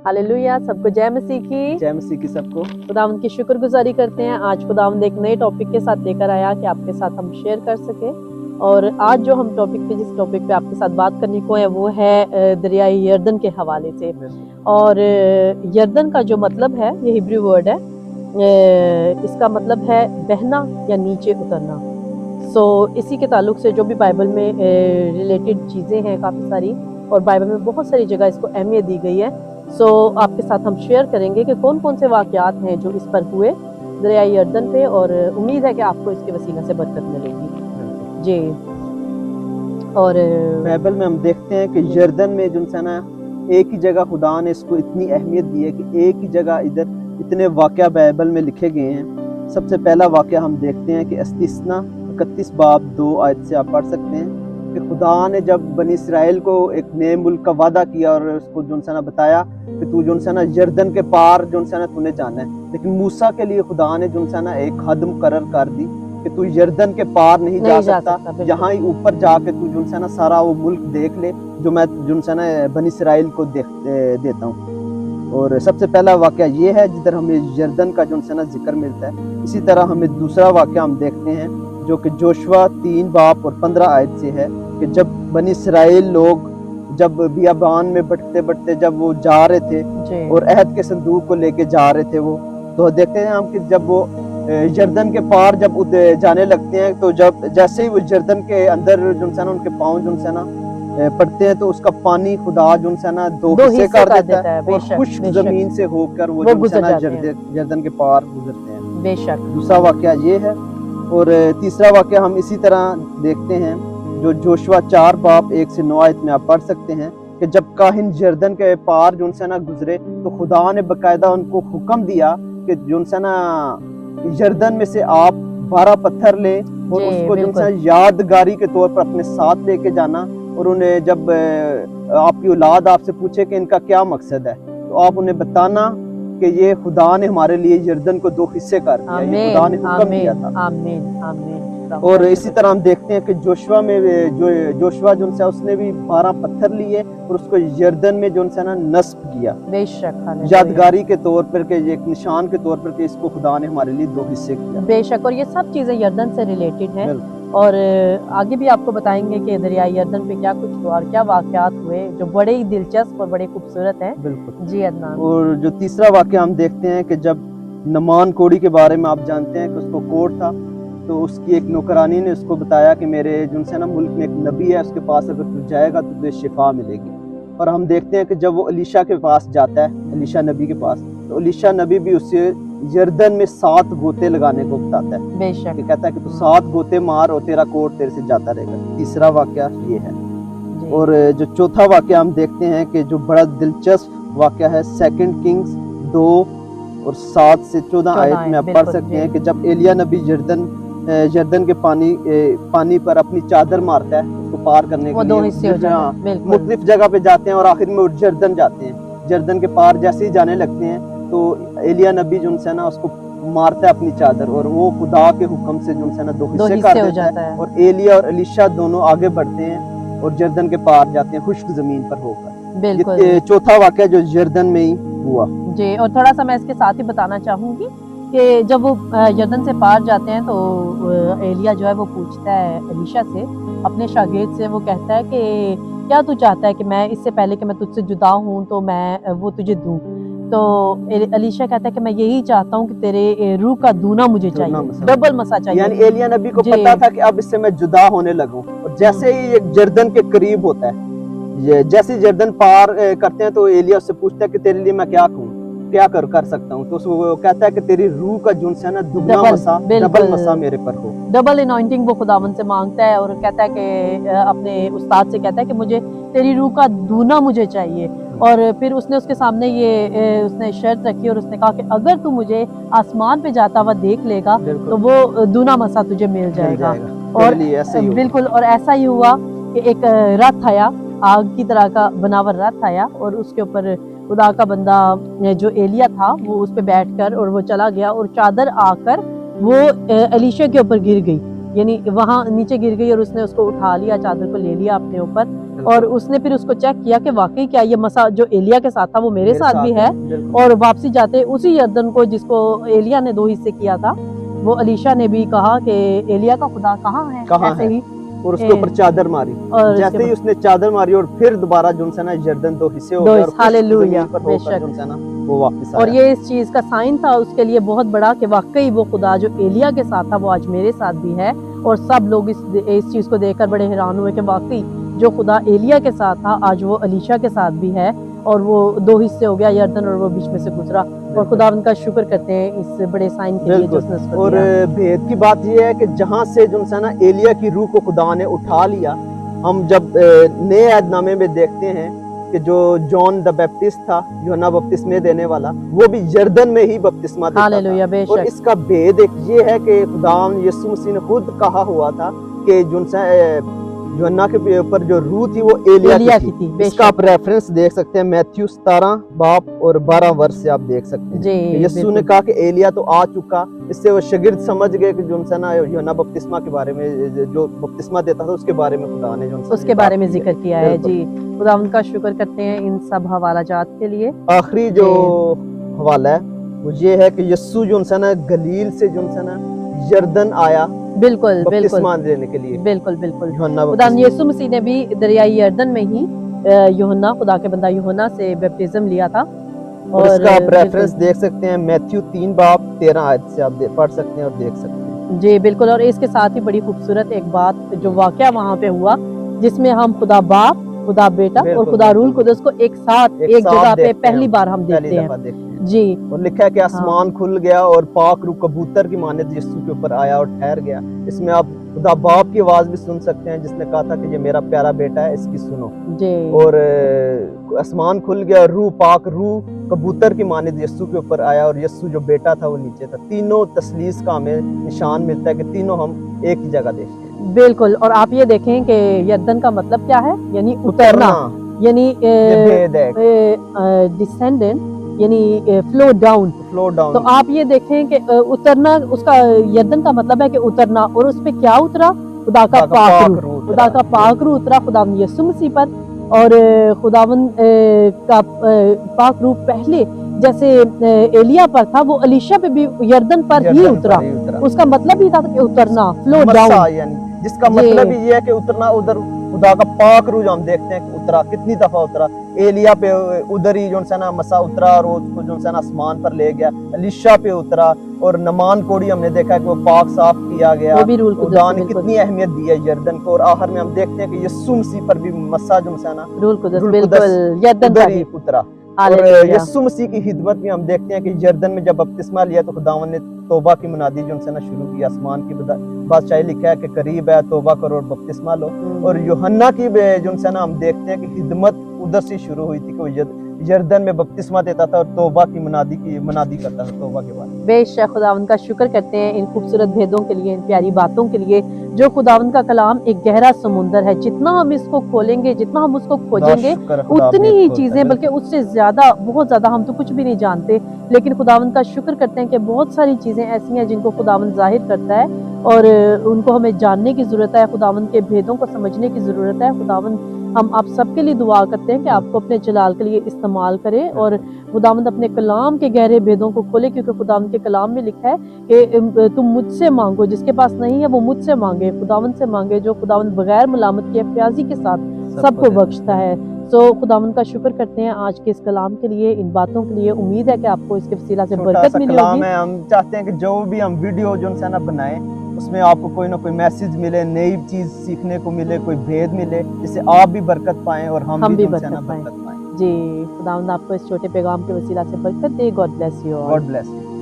Hallelujah, सबको जय मसीह की। जय मसीह की सबको। खुदावंद की शुक्रगुजारी करते हैं। आज खुदावंद एक नए टॉपिक के साथ लेकर आया कि आपके साथ हम शेयर कर सके। और आज जो हम जिस टॉपिक पे आपके साथ बात करने को है वो है दरियाई यरदन के हवाले से। और यरदन का जो मतलब है, ये हिब्रू वर्ड है, इसका मतलब है बहना या नीचे उतरना। इसी के ताल्लुक से जो भी बाइबल में रिलेटेड चीज़ें हैं काफ़ी सारी, और बाइबल में बहुत सारी जगह इसको अहमियत दी गई है। आपके साथ हम शेयर करेंगे कि कौन कौन से वाक़यात हैं जो इस पर हुए दरियाई यरदन पे, और उम्मीद है कि आपको इसके वसीला से बरकत मिलेगी जी। और बाइबल में हम देखते हैं कि यरदन में जो है ना, एक ही जगह खुदा ने इसको इतनी अहमियत दी है कि एक ही जगह इधर इतने वाक़या बाइबल में लिखे गए हैं। सबसे पहला वाक़या हम देखते हैं कि इस्तिस्ना 31 बाब 2 आयत से आप पढ़ सकते हैं कि खुदा ने जब बनी इसराइल को एक नए मुल्क का वादा किया और उसको जो है ना बताया कि तू जो है ना यरदन के पार जो है ना तूने जाना है, लेकिन मूसा के लिए खुदा ने जो है ना एक हद मुकर्रर कर दी कि तू यरदन के पार नहीं जा सकता, यहाँ ही ऊपर जाके तू जो है ना सारा वो मुल्क देख ले जो मैं जो है ना बनी इसराइल को देता हूँ। और सबसे पहला वाक़या ये है जिधर हमें यरदन का जो है ना जिक्र मिलता है। इसी तरह हमें दूसरा वाक़या हम देखते हैं जो कि जोशुआ 3 बाब और 15 आयत से है कि जब बनी इसराइल लोग जब बियाबान में बढ़ते बढ़ते जब वो जा रहे थे और अहद के संदूक को लेके जा रहे थे, वो तो देखते हैं हम कि जब वो यरदन के पार जब जाने लगते हैं, तो जब जैसे ही वो यरदन के अंदर जो है ना उनके पाँव जो है ना पड़ते हैं, तो उसका पानी खुदा जो है ना दो हिस्से कर देता है और खुश्क जमीन से होकर वो जो है ना यरदन के पार गुजरते हैं। बेशक दूसरा वाक़या ये है। और तीसरा वाक़या हम इसी तरह देखते हैं जो जोशुआ 4 बाब 1 से 9 आयत में आप पढ़ सकते हैं कि जब काहिन यरदन के पार जो है ना गुजरे, तो खुदा ने बकायदा उनको हुक्म दिया कि जो है ना यरदन में से आप 12 पत्थर ले और उसको जो है यादगारी के तौर पर अपने साथ लेके जाना, और उन्हें जब आपकी औलाद आपसे पूछे कि इनका क्या मकसद है, तो आप उन्हें बताना कि ये खुदा ने हमारे लिए यरदन को 2 हिस्से कर दिया, ये खुदा ने हुक्म दिया था। आमीन आमीन। और इसी तरह हम देखते हैं कि जोशुआ में जोशुआ जो है उसने भी 12 पत्थर लिए और उसको यरदन में जो है ना नस्ब किया, बेशक यादगारी के तौर पर के एक निशान के तौर पर कि इसको खुदा ने हमारे लिए 2 हिस्से किया। बेशक, और ये सब चीजें यरदन से रिलेटेड हैं। और आगे भी आपको बताएंगे कि दरियाई यरदन पे क्या कुछ हुआ और क्या वाक़यात हुए जो बड़े ही दिलचस्प और बड़े खूबसूरत हैं। बिल्कुल जी अदनान। और जो तीसरा वाक़या हम देखते हैं कि जब नमान कोड़ी के बारे में आप जानते हैं कि उसको कोढ़ था, तो उसकी एक नौकरानी ने उसको बताया कि मेरे जो है ना मुल्क में एक नबी है, उसके पास अगर तू जाएगा तो तुझे शिफा मिलेगी। और हम देखते हैं कि जब वो अलीशा के पास जाता है, अलीशा नबी के पास, तो अलीशा नबी भी उससे यरदन में 7 गोते लगाने को बताता है। बेशक, कहता है कि तू 7 गोते मार और तेरा कोढ़ तेरे से जाता रहेगा। तीसरा वाक़या ये है। और जो चौथा वाक़या हम देखते हैं कि जो बड़ा दिलचस्प वाक़या है, 2 किंग्स 2 और 7 से 14 आयत में आप पढ़ सकते हैं कि जब एलिया नबी यरदन के पानी पर अपनी चादर मारता है उसको पार करने के लिए, मुख्तलिफ जगह पे जाते हैं और आखिर में वो यरदन जाते हैं। यरदन के पार जैसे ही जाने लगते हैं तो एलिया नबी जो है ना उसको मारता है अपनी चादर, और वो खुदा के हुक्म से जो है ना 2 हिस्से कर देता है, और एलिया और अलीशा दोनों आगे बढ़ते हैं और यरदन के पार जाते हैं खुश्क जमीन पर होकर। ये चौथा वाक़या जो यरदन में ही हुआ जी। और थोड़ा सा मैं इसके साथ ही बताना चाहूंगी कि जब वो यरदन से पार जाते हैं तो एलिया जो है वो पूछता है अलीशा से, अपने शागिर्द से, वो कहता है कि क्या तू चाहता है कि मैं इससे पहले कि मैं तुझसे जुदा हूँ तो मैं वो तुझे दूँ? तो अलीशा कहता है कि मैं यही चाहता हूँ कि तेरे रूह का दूना मुझे चाहिए, डबल मसा चाहिए। यानी एलिया नबी को पता था कि अब इससे मैं जुदा होने लगूं, और जैसे ही ये यरदन के करीब होता है, जैसे यरदन पार करते हैं, तो एलिया उससे पूछता है कि तेरे लिए मैं क्या कहूँ, क्या कर सकता हूँ? तो वो कहता है कि तेरी रूह का जो है ना दुगना मसा, डबल मसा मेरे पर हो। डबल अनॉइंटिंग वो खुदावन से मांगता है और कहता है कि अपने उस्ताद से कहता है कि मुझे तेरी रूह का दूना मुझे चाहिए। और फिर उसने उसके सामने ये उसने शर्त रखी और उसने कहा कि अगर तू मुझे आसमान पे जाता हुआ देख लेगा तो वो दूना मसा तुझे मिल जाएगा। और बिल्कुल, और ऐसा ही हुआ कि एक रथ आया, आग की तरह का बनावर रथ आया, और उसके ऊपर खुदा का बंदा जो एलिया था वो उस पे बैठकर और वो चला गया, और चादर आकर वो अलीशा के ऊपर गिर गई, यानी वहां नीचे गिर गई, और उसने उसको उठा लिया, चादर को ले लिया अपने ऊपर, और उसने फिर उसको चेक किया कि वाकई क्या ये मसा जो एलिया के साथ था वो मेरे साथ भी है। बिल्कुल। और वापसी जाते उसी यर्दन को जिसको एलिया ने 2 हिस्से किया था, वो अलीशा ने भी कहा कि एलिया का खुदा कहाँ है, कहाँ ऐसे है? ही और उसके ऊपर चादर मारी, और जैसे ही उसने चादर मारी और फिर दोबारा जो है ना यर्दन 2 हिस्से हो दो गए, हिस्से, और खुश्क हालेलुया, ज़मीन पर बेशक। होकर जो है ना वो वापस और आया। ये इस चीज का साइन था उसके लिए बहुत बड़ा कि वाकई वो खुदा जो एलिया के साथ था वो आज मेरे साथ भी है। और सब लोग इस चीज को देखकर बड़े हैरान हुए कि वाकई जो खुदा एलिया के साथ था आज वो अलीशा के साथ भी है। और वो 2 हिस्से हो गया यर्दन और वो बीच में से गुजरा। और खुदा उनका शुक्र करते हैं इस बड़े साइन के लिए जो उसने उसको और दिया। भेद की बात ये है कि जहाँ से जो है ना एलिया की रूह को खुदा ने उठा लिया, हम जब नए अहदनामे में देखते हैं कि जो जॉन द बैप्टिस्ट था, यूहन्ना बपतिस्मे देने वाला, वो भी यर्दन में ही बपतिस्मा देता हालेलुया, था। बेशक। और इसका भेद एक ये है कि खुदा यीशु मसीह ने खुद कहा हुआ था कि यूहन्ना के ऊपर जो रूह थी वो एलिया की थी। इसका आप रेफरेंस देख सकते हैं मैथ्यू 17 बाब और 12 वर्ष से आप देख सकते हैं। जी, यीशु ने कहा कि एलिया तो आ चुका, इससे वो शागिर्द समझ गए कि जो है ना यूहन्ना बपतिस्मा के बारे में, जो बपतिस्मा देता था उसके बारे में खुदा ने जो उसके बारे में जिक्र किया है। जी, खुदा उनका शुक्र करते हैं इन सब हवालाजात के लिए। आखिरी जो हवाला है वो ये है कि यीशु जो है ना गलील से जो है ना यर्दन आया बिल्कुल बपतिस्मा देने के लिए। बिल्कुल बिल्कुल। यूहन्ना खुदा यीशु मसीह ने भी दरियाई यर्दन में ही यूहन्ना, खुदा के बंदा यूहन्ना से बैप्टिज्म लिया था। और इसका आप रेफरेंस देख सकते हैं मैथ्यू 3 बाब 13 आयत से आप पढ़ सकते हैं और देख सकते हैं। जी बिल्कुल। और इसके साथ ही बड़ी खूबसूरत एक बात जो वाकया वहाँ पे हुआ, जिसमें हम खुदा बाप, खुदा बेटा और खुदा रूल कुदस को एक साथ एक जगह पे पहली बार हम देखते हैं। जी, और लिखा है कि आसमान खुल गया और पाक रूह कबूतर की मानित यीशु के ऊपर आया और ठहर गया। इसमें आप खुदा बाप की आवाज भी सुन सकते हैं जिसने कहा था कि ये मेरा प्यारा बेटा है, इसकी सुनो। जी। और आसमान खुल गया, रूह पाक रूह कबूतर की मानित यीशु के ऊपर आया और यीशु जो बेटा था वो नीचे था। तीनों तस्लीस का हमें निशान मिलता है कि तीनों हम एक ही जगह देखते हैं। बिल्कुल। और आप ये देखें कि यर्दन का मतलब क्या है, यानी उतरना, यानी डिसेंडेंट, यानी फ्लो डाउन। तो आप ये देखें कि उतरना, उसका यर्दन का मतलब है कि उतरना। और उस पे क्या उतरा? खुदा का पाक रूह, खुदा का पाक रूह उतरा खुदावंद यीशु मसीह पर। और खुदावंद का पाक रूह पहले जैसे एलिया पर था, वो अलीशा पे भी यर्दन पर ही उतरा। उसका मतलब ही था कि उतरना, फ्लो डाउन, जिसका मतलब ये है कि उतरना। उधर खुदा का पाक रूह हम देखते हैं कि उतरा, कितनी दफा उतरा। एलिया पे उधर ही जो है ना मसा उतरा और उसको जो है ना आसमान पर ले गया। अलीशा पे उतरा। और नमान कोड़ी हमने देखा है कि वो पाक साफ किया गया। खुदा ने कितनी अहमियत दी है यर्दन को। और आखिर में हम देखते हैं कि यीशु मसीह पर भी मसा जो है ना रूल कुदस यर्दन ही उतरा। और यीशु मसीह की खिदमत में हम देखते हैं कि यर्दन में जब बपतिस्मा लिया तो खुदावन ने तौबा की मुनादी जो है ना शुरू की। आसमान की बादशाही लिखा है कि करीब है, तौबा करो और बपतिस्मा लो। और यूहन्ना की जो है ना हम देखते हैं कि खिदमत उधर से शुरू हुई थी कि वो यर्दन में बपतिस्मा देता था और तौबा की मुनादी करता था तौबा के बाद। बेशक खुदावन का शुक्र करते हैं इन खूबसूरत भेदों के लिए, इन प्यारी बातों के लिए। जो खुदावन का कलाम एक गहरा समुंदर है, जितना हम इसको खोलेंगे, जितना हम उसको खोजेंगे, उतनी ही चीजें, बल्कि उससे ज्यादा, बहुत ज्यादा हम तो कुछ भी नहीं जानते। लेकिन खुदावन का शुक्र करते हैं कि बहुत सारी चीजें ऐसी हैं जिनको खुदावन जाहिर करता है और उनको हमें जानने की जरूरत है। खुदावन के भेदों को समझने की जरूरत है। खुदावन हम आप सबके लिए दुआ करते हैं कि आपको अपने जलाल के लिए इस्तेमाल करे और खुदावंद अपने कलाम के गहरे भेदों को खोले, क्योंकि खुदावंद के कलाम में लिखा है कि तुम मुझसे मांगो, जिसके पास नहीं है वो मुझसे मांगे, खुदावंद से मांगे, जो खुदावंद बगैर मलामत के प्याजी के साथ सबको बख्शता है। तो खुदावंद का शुक्र करते हैं आज के इस कलाम के लिए, इन बातों के लिए। उम्मीद है कि आपको इसके वसीला से बरकत मिली होगी। हम चाहते हैं कि जो भी हम वीडियो जो है ना बनाए उसमें आपको कोई ना कोई मैसेज मिले, नई चीज सीखने को मिले, कोई भेद मिले, जिससे आप भी बरकत पाएं और हम भी बरकत पाएं। जी, खुदावंद आपको इस छोटे पैगाम के वसीला से बरकत दे। God bless you all. God bless you.